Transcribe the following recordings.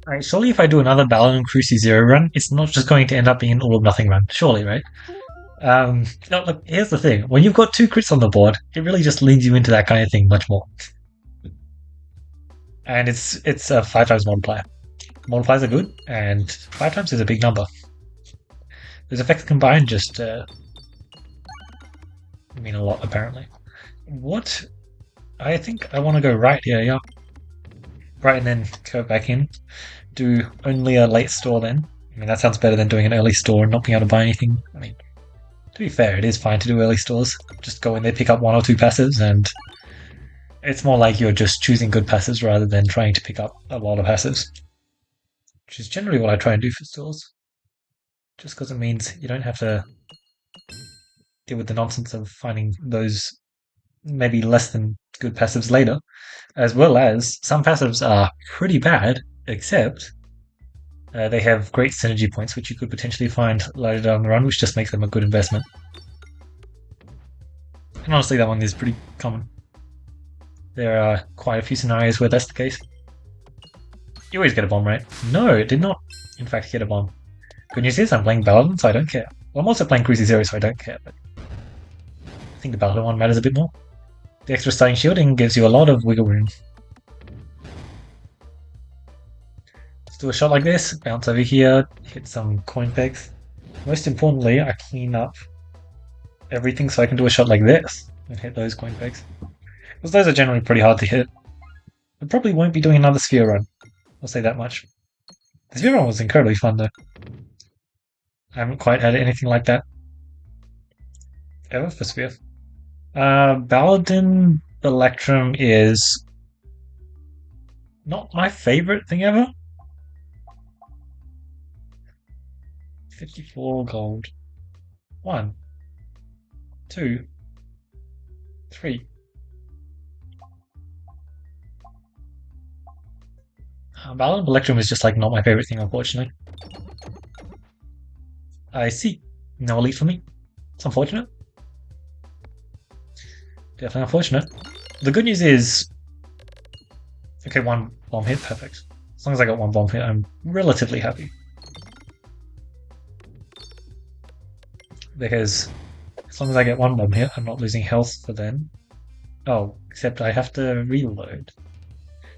Right, surely if I do another Balan Cruci Zero run, it's not just going to end up being an all or nothing run. Surely, right? No, look, here's the thing. When you've got two crits on the board, it really just leads you into that kind of thing much more. And it's a 5 times multiplier. Multipliers are good, and 5 times is a big number. Those effects combined just mean a lot, apparently. What? I think I want to go right here, yeah. Right, and then go back in. Do only a late store then. I mean, that sounds better than doing an early store and not being able to buy anything. I mean, to be fair, it is fine to do early stores. Just go in there, pick up one or two passives, and it's more like you're just choosing good passives rather than trying to pick up a lot of passives. Which is generally what I try and do for stores. Just because it means you don't have to deal with the nonsense of finding those maybe less than good passives later, as well as some passives are pretty bad, except they have great synergy points, which you could potentially find later down the run, which just makes them a good investment. And honestly, that one is pretty common. There are quite a few scenarios where that's the case. You always get a bomb, right? No, it did not, in fact, get a bomb. Good news is I'm playing Paladin, so I don't care. Well, I'm also playing Cruci Zero, so I don't care, but I think the Paladin one matters a bit more. The extra stunning shielding gives you a lot of wiggle room. Let's do a shot like this, bounce over here, hit some coin pegs. Most importantly, I clean up everything so I can do a shot like this and hit those coin pegs. Because those are generally pretty hard to hit. I probably won't be doing another sphere run. I'll say that much. The sphere run was incredibly fun though. I haven't quite had anything like that ever for sphere. Baladin Electrum is not my favorite thing ever. 54 gold. 1, 2, 3. Baladin Electrum is just like not my favorite thing, unfortunately. I see. No elite for me. It's unfortunate. Definitely unfortunate. The good news is... Okay, one bomb hit, perfect. As long as I got one bomb hit, I'm relatively happy. Because as long as I get one bomb hit, I'm not losing health for then. Oh, except I have to reload.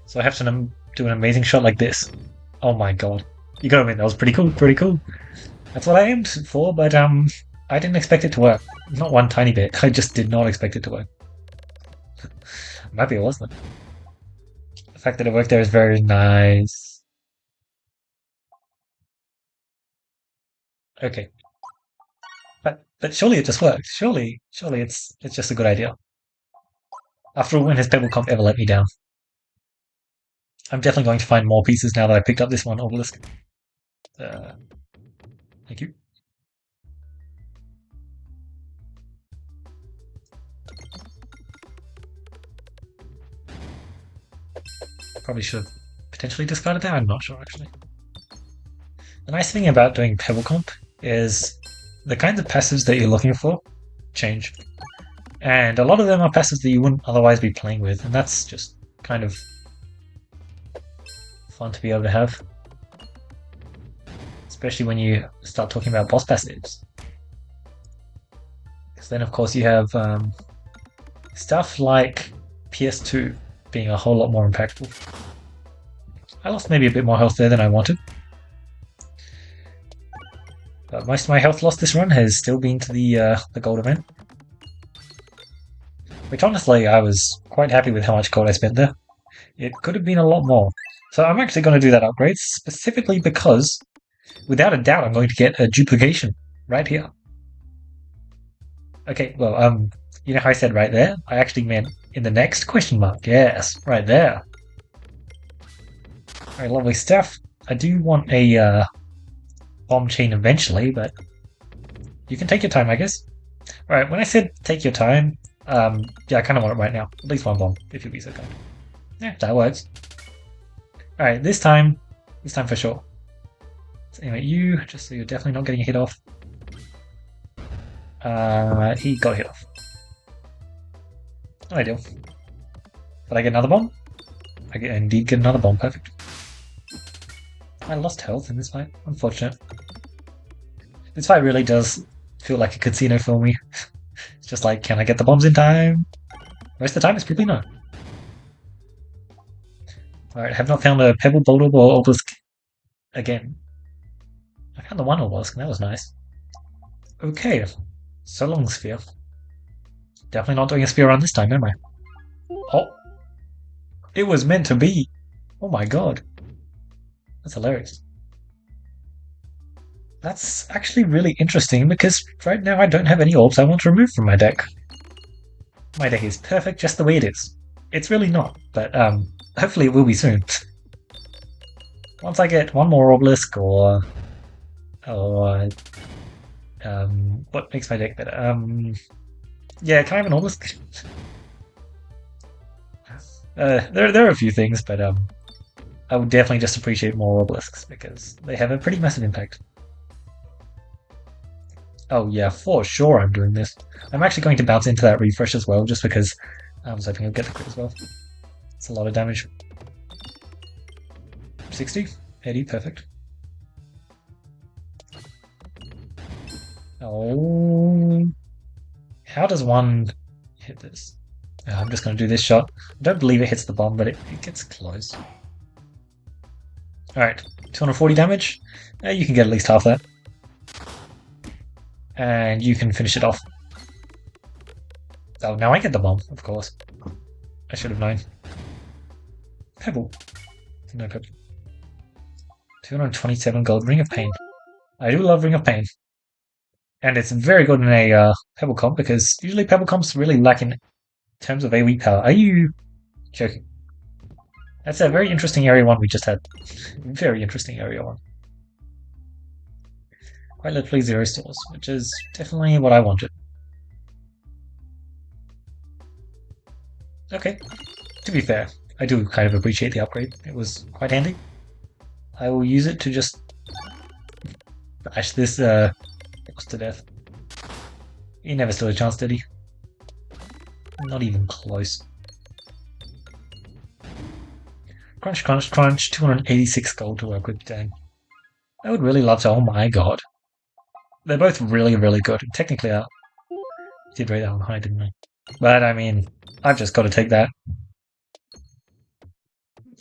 So I have to do an amazing shot like this. Oh my god. You gotta admit, that was pretty cool, pretty cool. That's what I aimed for, but I didn't expect it to work. Not one tiny bit. I just did not expect it to work. I'm happy it wasn't. The fact that it worked there is very nice. Okay. But surely it just worked. Surely it's just a good idea. After all, when has Pebbal comp ever let me down? I'm definitely going to find more pieces now that I picked up this one, Orbelisk. Thank you. Probably should have potentially discarded that, I'm not sure actually. The nice thing about doing Pebbal comp is the kinds of passives that you're looking for change. And a lot of them are passives that you wouldn't otherwise be playing with, and that's just kind of fun to be able to have. Especially when you start talking about boss passives. Because then of course you have stuff like PS2 being a whole lot more impactful. I lost maybe a bit more health there than I wanted. But most of my health loss this run has still been to the gold event. Which honestly, I was quite happy with how much gold I spent there. It could have been a lot more. So I'm actually going to do that upgrade, specifically because, without a doubt, I'm going to get a duplication right here. Okay, well, you know how I said right there? I actually meant in the next question mark. Yes, right there. Alright, lovely stuff. I do want a bomb chain eventually, but you can take your time, I guess. Alright, when I said take your time, yeah, I kind of want it right now. At least one bomb, if you'd be so kind. Yeah, that works. Alright, this time for sure. So anyway, you, just so you're definitely not getting hit off. He got hit off. Not ideal. But I get another bomb? I indeed get another bomb, perfect. I lost health in this fight. Unfortunate. This fight really does feel like a casino for me. It's just like, can I get the bombs in time? Most of the time it's probably no. Alright, have not found a Pebbal, Boulder, or Orbelisk again. I found the one Orbelisk, and that was nice. Okay, so long sphere. Definitely not doing a spear run this time, am I? Oh! It was meant to be! Oh my god. That's hilarious. That's actually really interesting because right now I don't have any orbs I want to remove from my deck. My deck is perfect just the way it is. It's really not, but hopefully it will be soon. Once I get one more Orbelisk or what makes my deck better? Yeah, can I have an Orbelisk? There are a few things, but I would definitely just appreciate more Obelisks because they have a pretty massive impact. Oh yeah, for sure I'm doing this. I'm actually going to bounce into that refresh as well, just because I was hoping I'd get the crit as well. It's a lot of damage. 60? 80, perfect. Oh, how does one hit this? Oh, I'm just going to do this shot. I don't believe it hits the bomb, but it gets close. Alright, 240 damage. You can get at least half that. And you can finish it off. Oh, now I get the bomb, of course. I should have known. Pebbal. No Pebbal. 227 gold. Ring of Pain. I do love Ring of Pain. And it's very good in a Pebbal comp because usually Pebbal comps really lack in terms of AoE power. Are you joking? That's a very interesting area 1 we just had. Very interesting area 1. Quite literally 0 stores, which is definitely what I wanted. Okay, to be fair, I do kind of appreciate the upgrade. It was quite handy. I will use it to just bash this boss to death. He never stood a chance, did he? Not even close. Crunch, crunch, crunch. 286 gold to work with, dang. I would really love to. Oh my god. They're both really, really good. Technically, I did rate that one high, didn't I? But, I mean, I've just got to take that.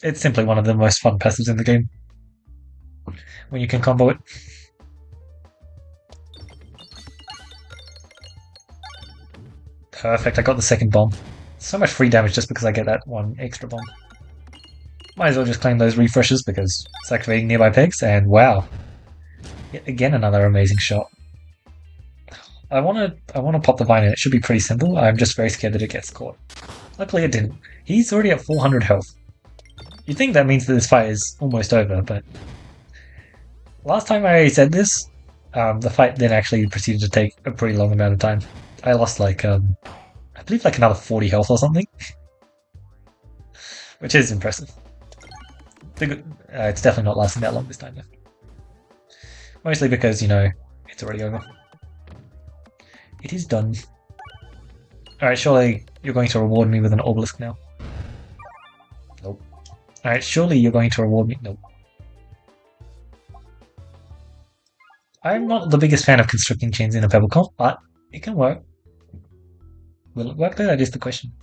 It's simply one of the most fun passives in the game. When you can combo it. Perfect, I got the second bomb. So much free damage just because I get that one extra bomb. Might as well just claim those refreshes because it's activating nearby pegs, and wow. Yet again another amazing shot. I wanna pop the vine in. It should be pretty simple. I'm just very scared that it gets caught. Luckily it didn't. He's already at 400 health. You'd think that means that this fight is almost over, but last time I said this, the fight then actually proceeded to take a pretty long amount of time. I lost like I believe like another 40 health or something. Which is impressive. It's definitely not lasting that long this time though. Mostly because, you know, it's already over. It is done. Alright, surely you're going to reward me with an Orbelisk now. Nope. Alright, surely you're going to reward me. Nope. I'm not the biggest fan of constricting chains in a Pebbal comp, but it can work. Will it work though? That is the question.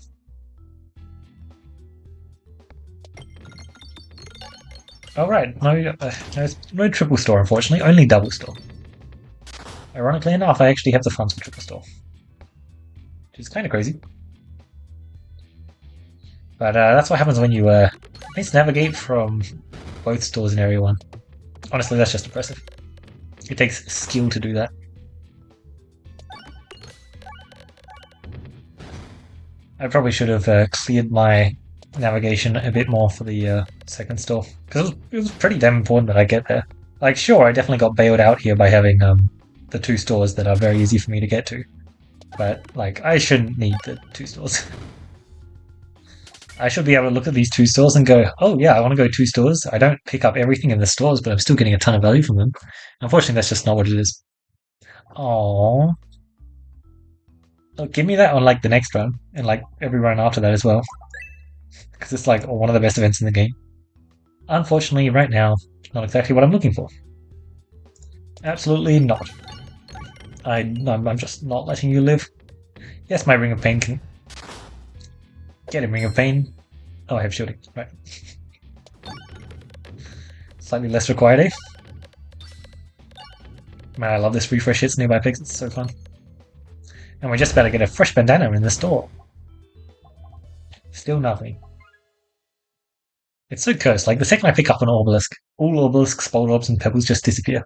Alright, no triple store unfortunately, only double store. Ironically enough, I actually have the funds for triple store. Which is kind of crazy. But that's what happens when you navigate from both stores in Area 1. Honestly, that's just impressive. It takes skill to do that. I probably should have cleared my navigation a bit more for the second store. Because it was pretty damn important that I get there. Like, sure, I definitely got bailed out here by having the 2 stores that are very easy for me to get to. But, like, I shouldn't need the 2 stores. I should be able to look at these 2 stores and go, oh yeah, I want to go 2 stores. I don't pick up everything in the stores, but I'm still getting a ton of value from them. Unfortunately, that's just not what it is. Aww. Look, give me that on, like, the next run, and, like, every run after that as well. Because it's, like, one of the best events in the game. Unfortunately, right now, Not exactly what I'm looking for. Absolutely not. I'm just not letting you live. Yes, my Ring of Pain can... Get him, Ring of Pain. Oh, I have shielding. Right. Slightly less required, eh? Man, I love this refresh hits nearby pigs. It's so fun. And we're just about to get a fresh bandana in the store. Still nothing. It's so cursed. Like, the second I pick up an Orbelisk, all Obelisks, orbs, and Pebbles just disappear.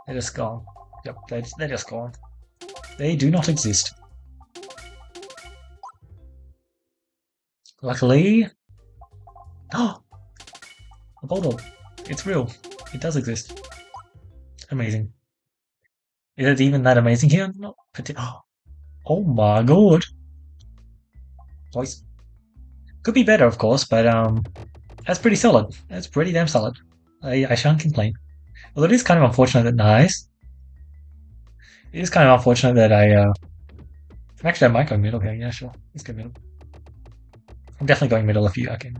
They're just gone. Yep, they're just gone. They do not exist. Luckily... Oh! A Bulldog. It's real. It does exist. Amazing. Is it even that amazing here? Not particularly. Oh my god. Voice. Could be better, of course, but that's pretty solid. That's pretty damn solid. I shan't complain. Although it is kind of unfortunate that nice. It is kind of unfortunate that actually, I might go middle here. Yeah, sure. Let's go middle. I'm definitely going middle if you can.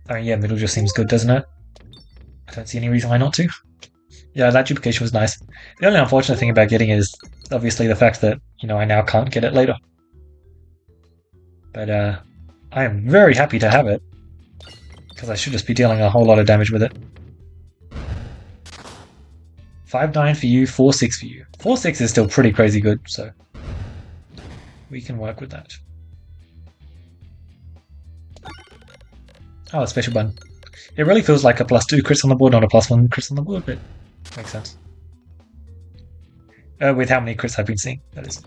I mean, yeah, middle just seems good, doesn't it? I don't see any reason why not to. Yeah, that duplication was nice. The only unfortunate thing about getting it is obviously the fact that, I now can't get it later. But I am very happy to have it, because I should just be dealing a whole lot of damage with it. 5-9 for you, 4-6 for you. 4-6 is still pretty crazy good, so we can work with that. Oh, a special button. It really feels like a +2 crits on the board, not a +1 crits on the board, but makes sense. With how many crits I've been seeing, that is.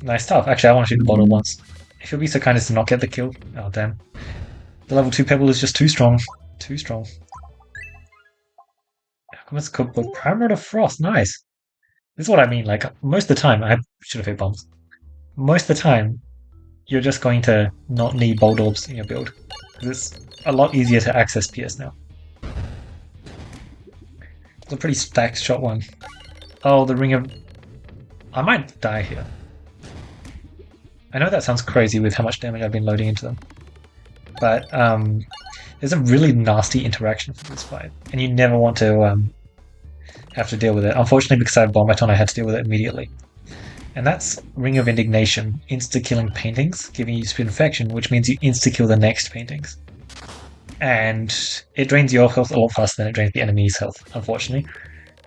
Nice stuff. Actually, I want to shoot the bottle once. If you'll be so kind as to not get the kill. Oh, damn. The level 2 Pebbal is just too strong. Too strong. Alchemist Cookbook. Primer of Frost. Nice. This is what I mean. Like, most of the time, I should have hit bombs. Most of the time, you're just going to not need bold orbs in your build. Because it's a lot easier to access PS now. It's a pretty stacked shot one. Oh, the Ring of... I might die here. I know that sounds crazy with how much damage I've been loading into them. But there's a really nasty interaction for this fight. And you never want to have to deal with it. Unfortunately, because I have Bombaton, I had to deal with it immediately. And that's Ring of Indignation, insta-killing paintings, giving you Spinfection, which means you insta-kill the next paintings. And it drains your health a lot faster than it drains the enemy's health, unfortunately.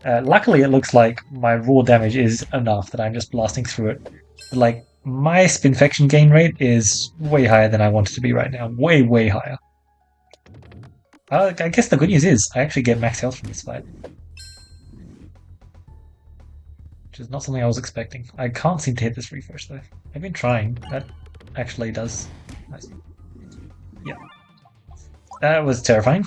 Luckily, it looks like my raw damage is enough that I'm just blasting through it. Like, my Spinfection gain rate is way higher than I want it to be right now. Way, way higher. I guess the good news is, I actually get max health from this fight. Which is not something I was expecting. I can't seem to hit this refresh though. I've been trying. That actually does. Nice. Yeah. That was terrifying.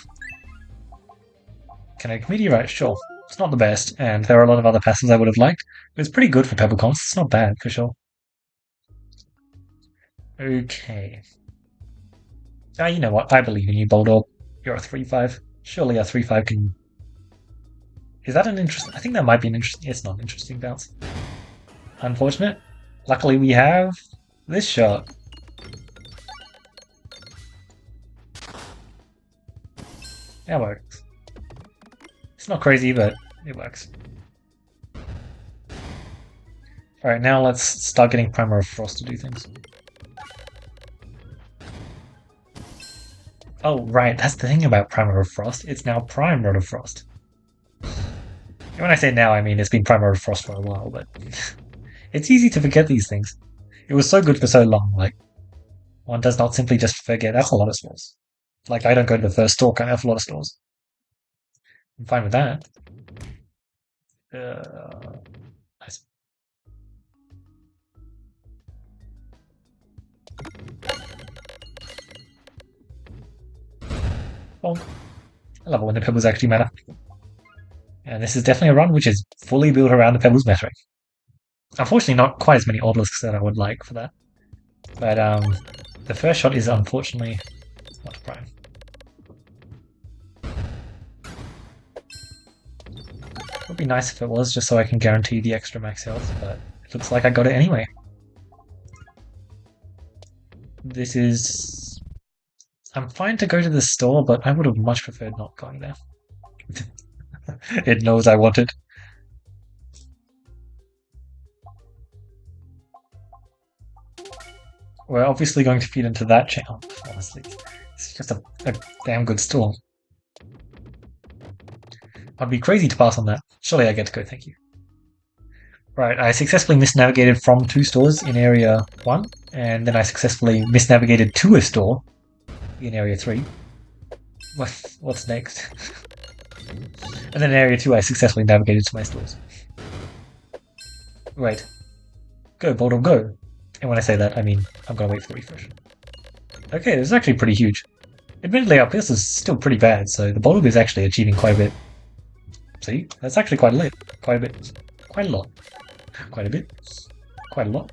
Kinetic Meteorite, sure. It's not the best, and there are a lot of other passives I would have liked. But it's pretty good for Pebbal comps. It's not bad, for sure. Okay. You know what? I believe in you, Bulldog. You're a 3-5. Surely a 3-5 can... Is that an interesting... I think that might be an interesting... It's not an interesting bounce. Unfortunate. Luckily we have this shot. That works. It's not crazy, but it works. Alright, now let's start getting Primer of Frost to do things. Oh, right, that's the thing about Primer of Frost. It's now Prime Rod of Frost. And when I say now, I mean it's been Primer of Frost for a while, but it's easy to forget these things. It was so good for so long, like, one does not simply just forget. That's a lot of stores. Like, I don't go to the first store, I have a lot of stores. I'm fine with that. Nice. Bonk. I love it when the pebbles actually matter. And this is definitely a run which is fully built around the pebbles mattering. Unfortunately, not quite as many Orbelisks that I would like for that. But the first shot is unfortunately not prime. It would be nice if it was, just so I can guarantee the extra max health, but it looks like I got it anyway. This is... I'm fine to go to the store, but I would have much preferred not going there. It knows I want it. We're obviously going to feed into that channel, honestly. It's just a damn good store. I'd be crazy to pass on that. Surely I get to go, thank you. Right, I successfully misnavigated from 2 stores in Area 1, and then I successfully misnavigated to a store in Area 3. What's next? And then in Area 2 I successfully navigated to my stores. Right. Go, Boldle, go! And when I say that, I mean I'm gonna wait for the refresh. Okay, this is actually pretty huge. Admittedly, our Pierce is still pretty bad, so the Boldle is actually achieving quite a bit. See? That's actually quite a lot. Quite a bit. Quite a lot. Quite a bit. Quite a lot.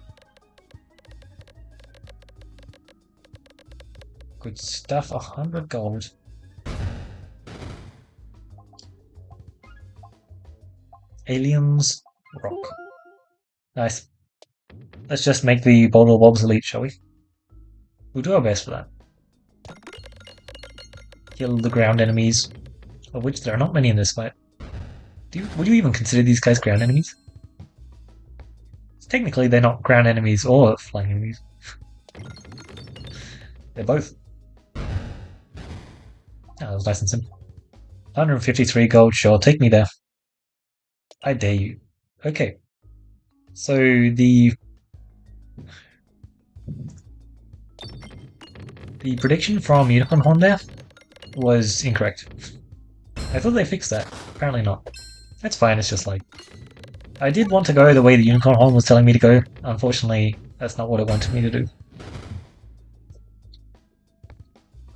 Good stuff, 100 gold. Aliens rock. Nice. Let's just make the Boulder Bobs elite, shall we? We'll do our best for that. Kill the ground enemies, of which there are not many in this fight. Would you even consider these guys ground enemies? Technically, they're not ground enemies or flying enemies. They're both. Oh, that was nice and simple. 153 gold, sure, take me there. I dare you. Okay. So the prediction from Unicorn Horn there was incorrect. I thought they fixed that. Apparently not. That's fine, it's just like... I did want to go the way the Unicorn Horn was telling me to go. Unfortunately, that's not what it wanted me to do.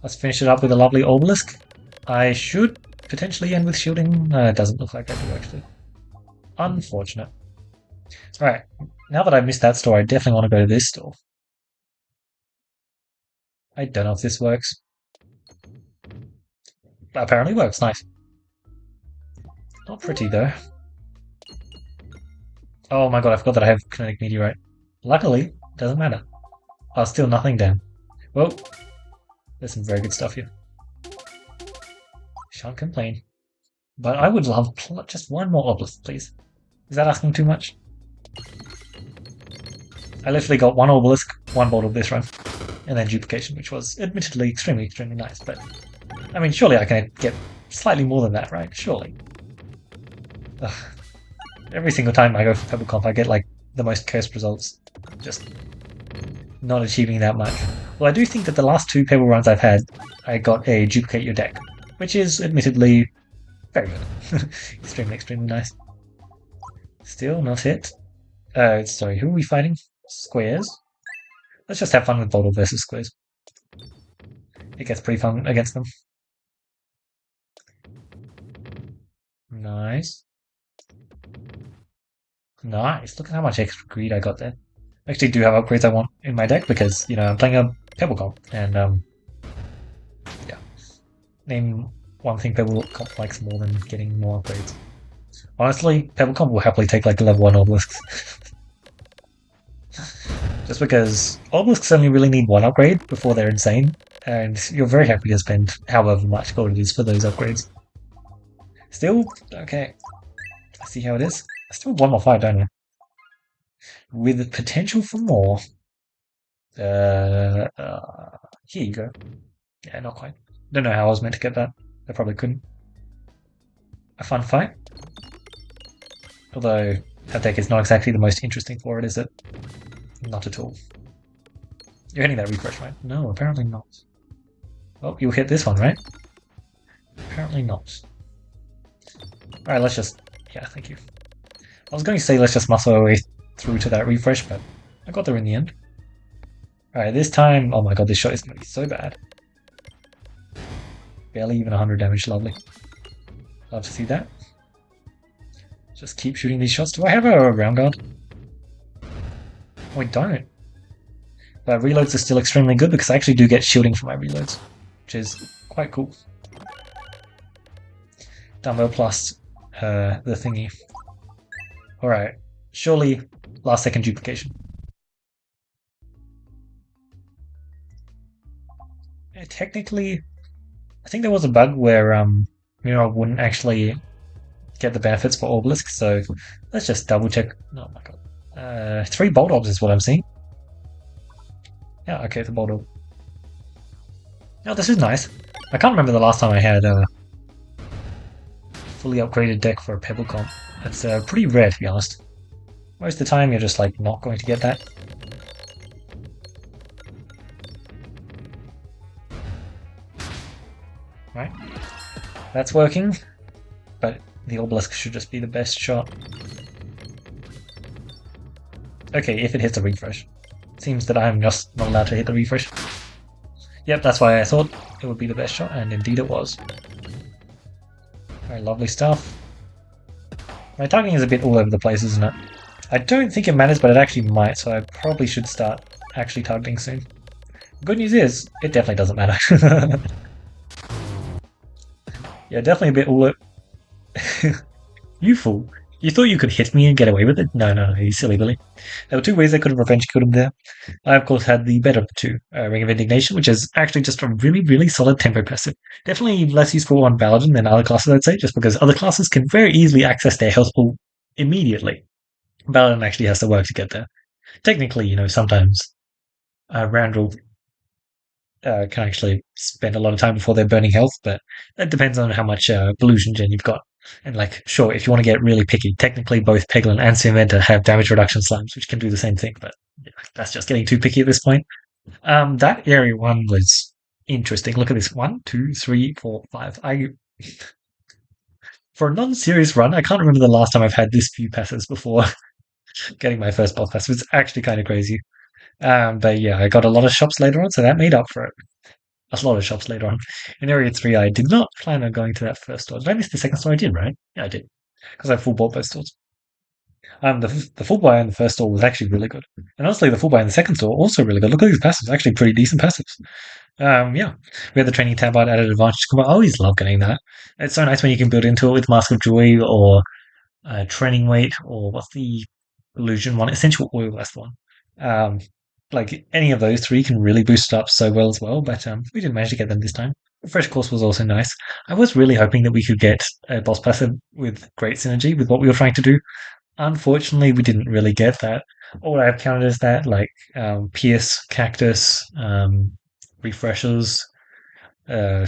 Let's finish it up with a lovely Orbelisk. I should potentially end with shielding. No, it doesn't look like I do, actually. Unfortunate. Alright, now that I've missed that store, I definitely want to go to this store. I don't know if this works. But apparently works, nice. Not pretty, though. Oh my god, I forgot that I have Kinetic Meteorite. Luckily, doesn't matter. Oh, still nothing down. Well, there's some very good stuff here. Shan't complain. But I would love just one more Obelisk, please. Is that asking too much? I literally got one Obelisk, one Bolt of this run, and then Duplication, which was admittedly extremely, extremely nice, but... I mean, surely I can get slightly more than that, right? Surely. Ugh. Every single time I go for Pebbal Comp, I get, like, the most cursed results. Just not achieving that much. Well, I do think that the last 2 Pebbal runs I've had, I got a Duplicate Your Deck, which is admittedly very good. Extremely, extremely nice. Still not hit. Sorry, who are we fighting? Squares? Let's just have fun with Boulder versus Squares. It gets pretty fun against them. Nice. Nice. Look at how much extra greed I got there. I actually do have upgrades I want in my deck because, you know, I'm playing a Pebbal Comp, and, yeah. Name one thing Pebbal Comp likes more than getting more upgrades. Honestly, Pebbal Comp will happily take, like, level 1 Obelisks. Just because Obelisks only really need 1 upgrade before they're insane, and you're very happy to spend however much gold it is for those upgrades. Still, okay. I see how it is. I still have 1 more fight, don't I? With potential for more. Here you go. Yeah, not quite. Don't know how I was meant to get that. I probably couldn't. A fun fight. Although, that deck is not exactly the most interesting for it, is it? Not at all. You're hitting that refresh, right? No, apparently not. Oh, you'll hit this one, right? Apparently not. Alright, let's just... Yeah, thank you. I was going to say let's just muscle our way through to that refresh, but I got there in the end. Alright, this time... Oh my god, this shot is going to be so bad. Barely even 100 damage, lovely. Love to see that. Just keep shooting these shots. Do I have a round guard? Oh, I don't. But reloads are still extremely good because I actually do get shielding for my reloads, which is quite cool. Dumbo plus the thingy. Alright, surely last second duplication. Technically, I think there was a bug where Mira wouldn't actually get the benefits for Orbelisk, so let's just double check. Oh my god. Three bolt orbs is what I'm seeing. Yeah, okay, the bolt orb. Oh, this is nice. I can't remember the last time I had a fully upgraded deck for a Pebbal comp. It's pretty rare, to be honest. Most of the time, you're just like not going to get that. Right, that's working, but the Orbelisk should just be the best shot. Okay, if it hits a refresh. Seems that I'm just not allowed to hit the refresh. Yep, that's why I thought it would be the best shot, and indeed it was. Very lovely stuff. My targeting is a bit all over the place, isn't it? I don't think it matters, but it actually might, so I probably should start actually targeting soon. The good news is, it definitely doesn't matter. Yeah, definitely a bit all over. You fool. You thought you could hit me and get away with it? No, no, you silly Billy. There were two ways I could have revenge killed him there. I, of course, had the better of the two. Ring of Indignation, which is actually just a really, really solid tempo passive. Definitely less useful on Paladin than other classes, I'd say, just because other classes can very easily access their health pool immediately. Paladin actually has to work to get there. Technically, sometimes Randall can actually spend a lot of time before they're burning health, but that depends on how much Illusion Gen you've got. And sure, if you want to get really picky, technically both Peglin and Cementa have damage reduction slams, which can do the same thing, but yeah, that's just getting too picky at this point. That area one was interesting. Look at this. 1, 2, 3, 4, 5. For a non-serious run, I can't remember the last time I've had this few passes before getting my first boss pass. It's actually kind of crazy. But yeah, I got a lot of shops later on, so that made up for it. A lot of shops later on. In Area 3, I did not plan on going to that first store. Did I miss the second store? I did, right? Yeah, I did. Because I full bought both stores. The full buy in the first store was actually really good. And honestly, the full buy in the second store also really good. Look at these passives, actually pretty decent passives. Yeah. We had the training tab art added advantage. I always love getting that. It's so nice when you can build into it with Mask of Joy or training weight, or what's the illusion one? Essential oil, that's the one. Um, any of those three can really boost it up so well as well, but we didn't manage to get them this time. The fresh course was also nice. I was really hoping that we could get a boss passive with great synergy with what we were trying to do. Unfortunately, we didn't really get that. All I have counted is that, Pierce, Cactus, refreshers, uh,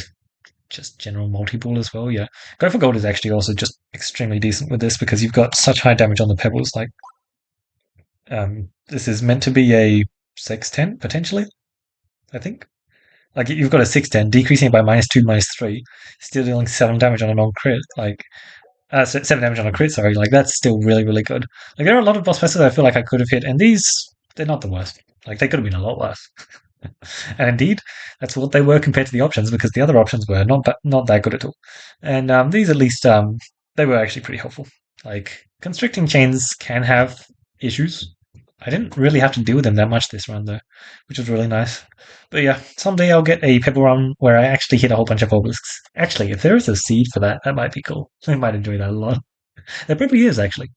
just general multi-ball as well, yeah. Go for Gold is actually also just extremely decent with this because you've got such high damage on the pebbles. This is meant to be a 610, potentially, I think. You've got a 610, decreasing it by -2, -3, still dealing 7 damage on a non-crit. 7 damage on a crit, sorry. That's still really, really good. There are a lot of boss passes I feel like I could have hit, and these, they're not the worst. They could have been a lot worse. And indeed, that's what they were compared to the options, because the other options were not that good at all. And these, at least, they were actually pretty helpful. Constricting chains can have issues. I didn't really have to deal with them that much this run, though, which was really nice. But yeah, someday I'll get a Pebbal run where I actually hit a whole bunch of obelisks. Actually, if there is a seed for that, that might be cool. I might enjoy that a lot. There probably is, actually.